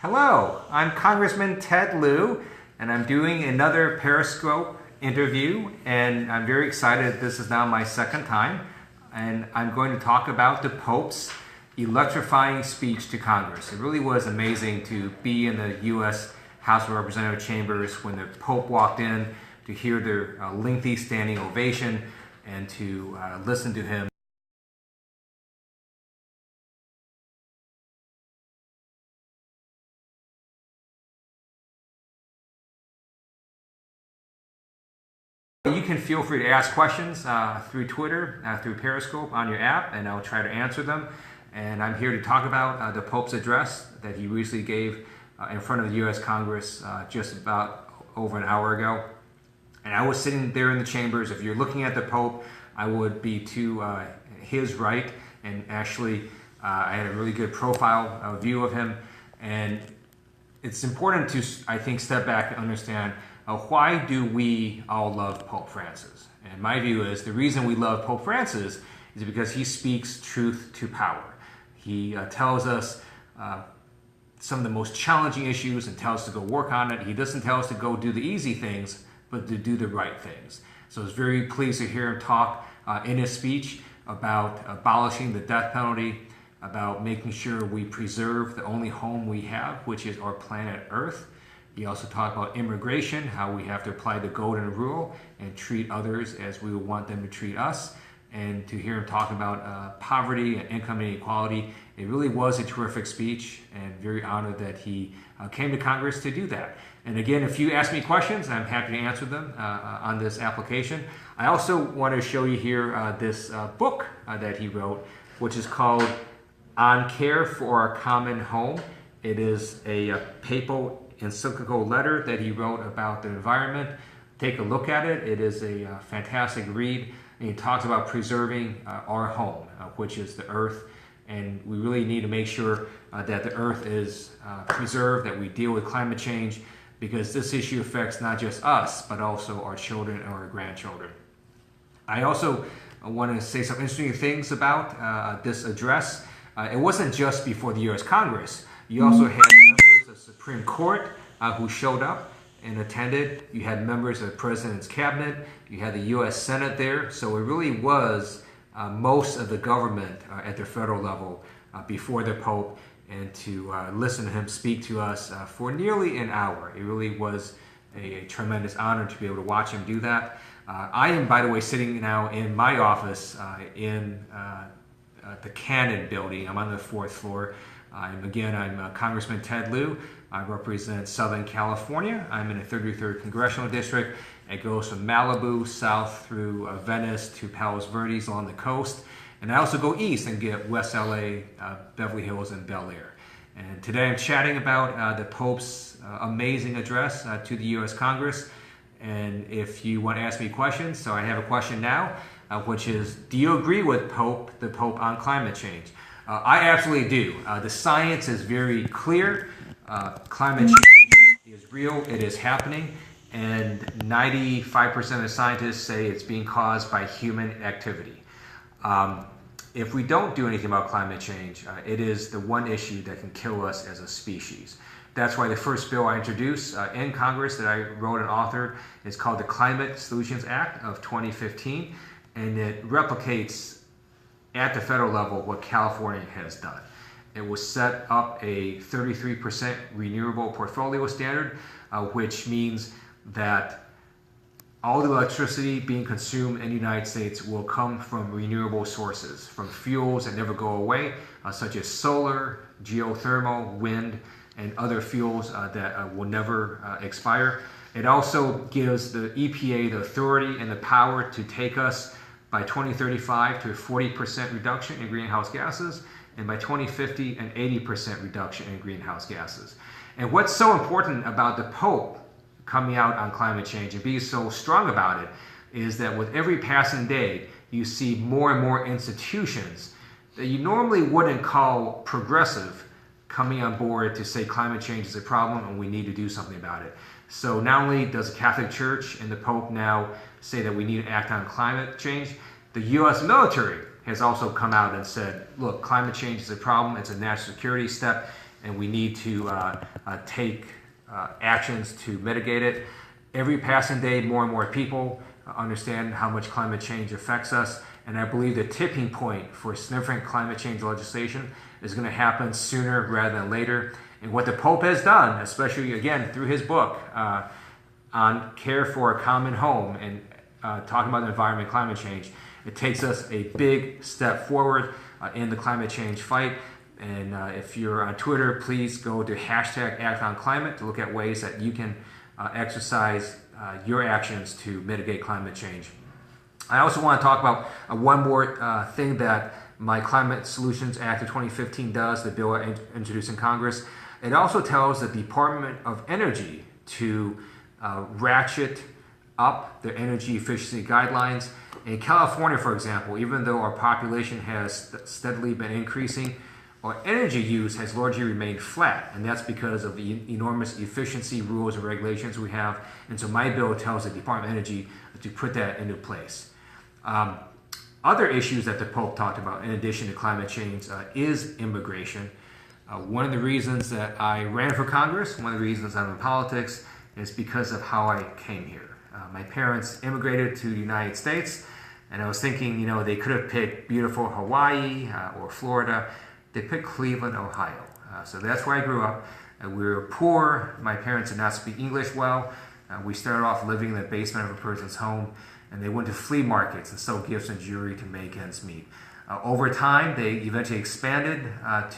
Hello, I'm Congressman Ted Lieu, and I'm doing another Periscope interview, and I'm very excited. This is now my second time, and I'm going to talk about the Pope's electrifying speech to Congress. It really was amazing to be in the U.S. House of Representatives chambers when the Pope walked in, to hear their lengthy standing ovation, and to listen to him. You can feel free to ask questions through Twitter, through Periscope on your app, and I'll try to answer them. And I'm here to talk about the Pope's address that he recently gave in front of the U.S. Congress just about over an hour ago. And I was sitting there in the chambers. If you're looking at the Pope, I would be to his right, and actually I had a really good profile view of him. And it's important to, I think, step back and understand why do we all love Pope Francis? And my view is the reason we love Pope Francis is because he speaks truth to power. He tells us some of the most challenging issues and tells us to go work on it. He doesn't tell us to go do the easy things, but to do the right things. So I was very pleased to hear him talk in his speech about abolishing the death penalty, about making sure we preserve the only home we have, which is our planet Earth. He also talked about immigration, how we have to apply the golden rule and treat others as we would want them to treat us. And to hear him talk about poverty and income inequality, it really was a terrific speech, and very honored that he came to Congress to do that. And again, if you ask me questions, I'm happy to answer them on this application. I also want to show you here this book that he wrote, which is called On Care for Our Common Home. It is a papal encyclical letter that he wrote about the environment. Take a look at it. It is a fantastic read. And he talks about preserving our home, which is the earth. And we really need to make sure that the earth is preserved, that we deal with climate change, because this issue affects not just us, but also our children and our grandchildren. I also want to say some interesting things about this address. It wasn't just before the U.S. Congress. You also had members of the Supreme Court who showed up and attended. You had members of the President's Cabinet. You had the U.S. Senate there. So it really was most of the government at the federal level before the Pope, and to listen to him speak to us for nearly an hour. It really was a tremendous honor to be able to watch him do that. I am, by the way, sitting now in my office in the Cannon building. I'm on the 4th floor. I'm Congressman Ted Lieu. I represent Southern California. I'm in the 33rd Congressional District. It goes from Malibu south through Venice to Palos Verdes along the coast. And I also go east and get West LA, Beverly Hills, and Bel Air. And today I'm chatting about the Pope's amazing address to the U.S. Congress. And if you want to ask me questions, so I have a question now, which is, do you agree with the Pope on climate change? I absolutely do. The science is very clear. Climate change is real. It is happening. And 95% of scientists say it's being caused by human activity. If we don't do anything about climate change, it is the one issue that can kill us as a species. That's why the first bill I introduced in Congress that I wrote and authored is called the Climate Solutions Act of 2015. And it replicates at the federal level what California has done. It was set up a 33% renewable portfolio standard, which means that all the electricity being consumed in the United States will come from renewable sources, from fuels that never go away, such as solar, geothermal, wind, and other fuels that will never expire. It also gives the EPA the authority and the power to take us by 2035 to a 40% reduction in greenhouse gases, and by 2050 an 80% reduction in greenhouse gases. And what's so important about the Pope coming out on climate change and being so strong about it is that with every passing day, you see more and more institutions that you normally wouldn't call progressive coming on board to say climate change is a problem and we need to do something about it. So not only does the Catholic Church and the Pope now say that we need to act on climate change, the U.S. military has also come out and said, look, climate change is a problem. It's a national security step. and we need to take actions to mitigate it. Every passing day, more and more people understand how much climate change affects us, and I believe the tipping point for significant climate change legislation is going to happen sooner rather than later. And what the Pope has done, especially again through his book on Care for a Common Home and talking about the environment and climate change, it takes us a big step forward in the climate change fight. And if you're on Twitter, please go to #ActOnClimate to look at ways that you can exercise your actions to mitigate climate change. I also want to talk about one more thing that my Climate Solutions Act of 2015 does, the bill I introduced in Congress. It also tells the Department of Energy to ratchet up their energy efficiency guidelines. In California, for example, even though our population has steadily been increasing, our energy use has largely remained flat, and that's because of the enormous efficiency rules and regulations we have. And so my bill tells the Department of Energy to put that into place. Other issues that the Pope talked about in addition to climate change is immigration. One of the reasons that I ran for Congress, one of the reasons I'm in politics, is because of how I came here. My parents immigrated to the United States, and I was thinking, you know, they could have picked beautiful Hawaii or Florida. They picked Cleveland, Ohio. So that's where I grew up. We were poor. My parents did not speak English well. We started off living in the basement of a person's home, and they went to flea markets and sold gifts and jewelry to make ends meet. Over time, they eventually expanded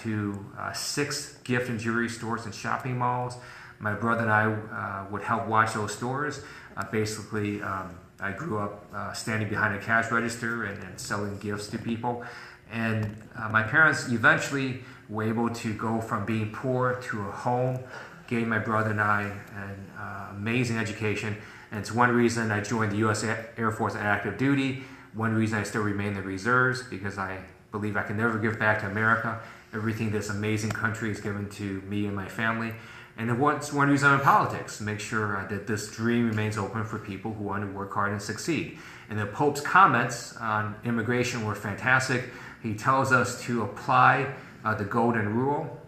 to 6 gift and jewelry stores and shopping malls. My brother and I would help watch those stores. Basically, I grew up standing behind a cash register and selling gifts to people. And my parents eventually were able to go from being poor to a home, gave my brother and I an amazing education. And it's one reason I joined the U.S. Air Force on active duty. One reason I still remain in the reserves, because I believe I can never give back to America everything this amazing country has given to me and my family. And it's one reason I'm in politics, to make sure that this dream remains open for people who want to work hard and succeed. And the Pope's comments on immigration were fantastic. He tells us to apply the golden rule,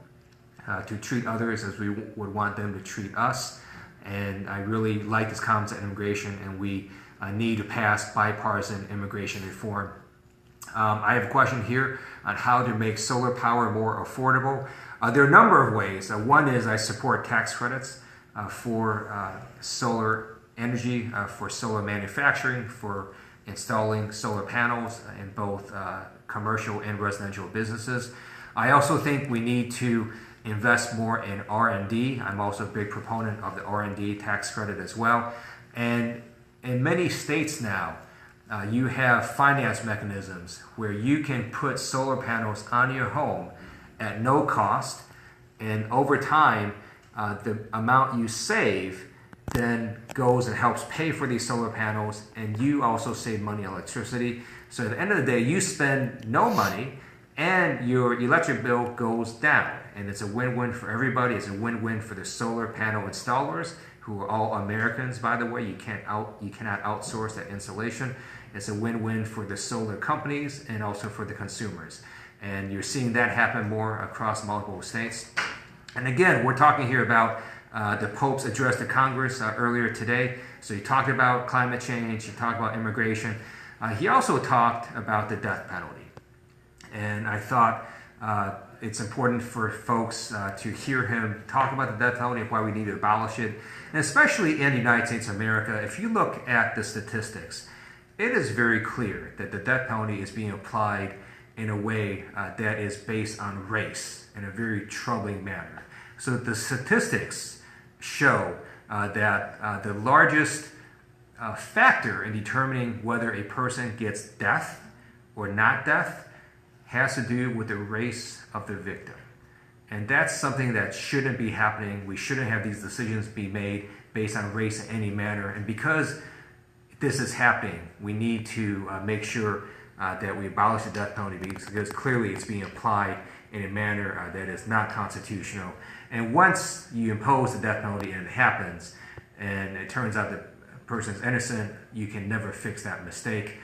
to treat others as we would want them to treat us. And I really like his comments on immigration, and we need to pass bipartisan immigration reform. I have a question here on how to make solar power more affordable. There are a number of ways. One is I support tax credits for solar energy, for solar manufacturing, for installing solar panels in both commercial and residential businesses. I also think we need to invest more in R&D. I'm also a big proponent of the R&D tax credit as well. And in many states now, you have finance mechanisms where you can put solar panels on your home at no cost, and over time, the amount you save then goes and helps pay for these solar panels, and you also save money on electricity. So at the end of the day, you spend no money, and your electric bill goes down, and it's a win-win for everybody. It's a win-win for the solar panel installers, who are all Americans, by the way. You cannot outsource that installation. It's a win-win for the solar companies and also for the consumers. And you're seeing that happen more across multiple states. And again, we're talking here about the Pope's address to Congress earlier today. So he talked about climate change, he talked about immigration. He also talked about the death penalty. And I thought it's important for folks to hear him talk about the death penalty and why we need to abolish it. And especially in the United States of America, if you look at the statistics, it is very clear that the death penalty is being applied in a way that is based on race in a very troubling manner. So the statistics show that the largest factor in determining whether a person gets death or not death has to do with the race of the victim. And that's something that shouldn't be happening. We shouldn't have these decisions be made based on race in any manner. And because this is happening, we need to make sure that we abolish the death penalty, because clearly it's being applied in a manner that is not constitutional. And once you impose the death penalty and it happens, and it turns out the person is innocent, you can never fix that mistake.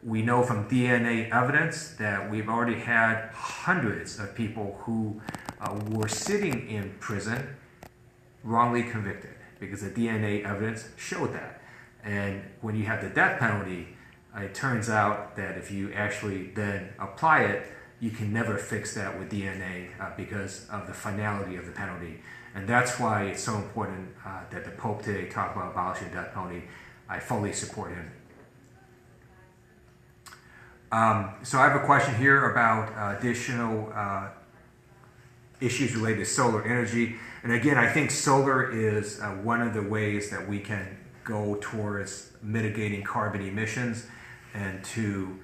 We know from DNA evidence that we've already had hundreds of people who were sitting in prison wrongly convicted, because the DNA evidence showed that. And when you have the death penalty, it turns out that if you actually then apply it, you can never fix that with DNA because of the finality of the penalty. And that's why it's so important that the Pope today talk about abolishing the death penalty. I fully support him. So I have a question here about additional issues related to solar energy. And again, I think solar is one of the ways that we can go towards mitigating carbon emissions and to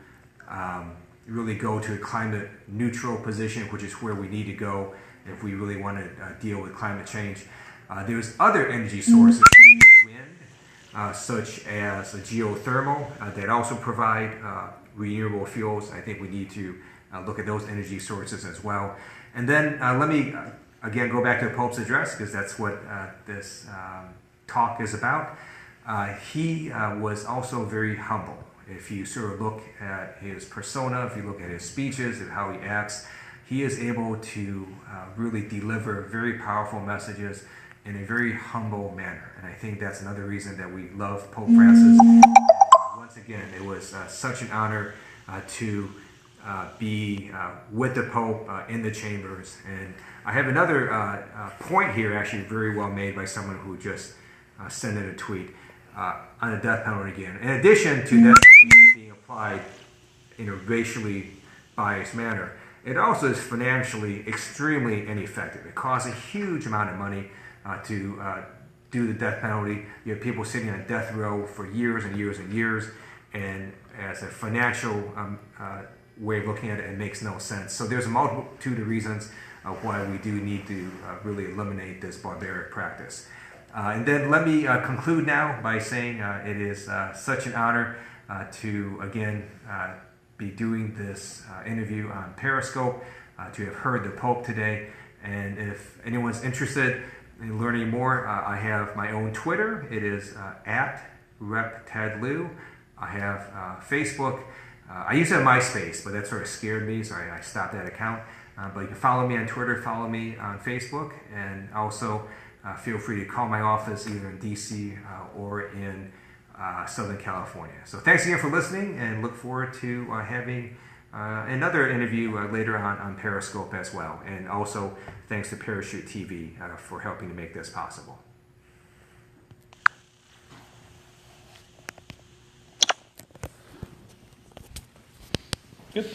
really go to a climate neutral position, which is where we need to go if we really want to deal with climate change. There's other energy sources, wind, such as geothermal, that also provide renewable fuels. I think we need to look at those energy sources as well. And then let me again go back to the Pope's address, because that's what this talk is about. He was also very humble. If you sort of look at his persona, if you look at his speeches and how he acts, he is able to really deliver very powerful messages in a very humble manner. And I think that's another reason that we love Pope Francis. And once again, it was such an honor to be with the Pope in the chambers. And I have another point here, actually very well made by someone who just sent in a tweet on the death penalty again. In addition to death penalty being applied in a racially biased manner, it also is financially extremely ineffective. It costs a huge amount of money to do the death penalty. You have people sitting on death row for years and years and years, and as a financial way of looking at it, it makes no sense. So there's a multitude of reasons why we do need to really eliminate this barbaric practice. And then let me conclude now by saying it is such an honor to again be doing this interview on Periscope, to have heard the Pope today. And if anyone's interested in learning more, I have my own Twitter. It is at RepTedLou. I have Facebook. I used to have MySpace, but that sort of scared me, so I stopped that account. But you can follow me on Twitter, follow me on Facebook, and also feel free to call my office either in DC or in Southern California. So thanks again for listening, and look forward to having another interview later on Periscope as well. And also thanks to Parachute TV for helping to make this possible. Good.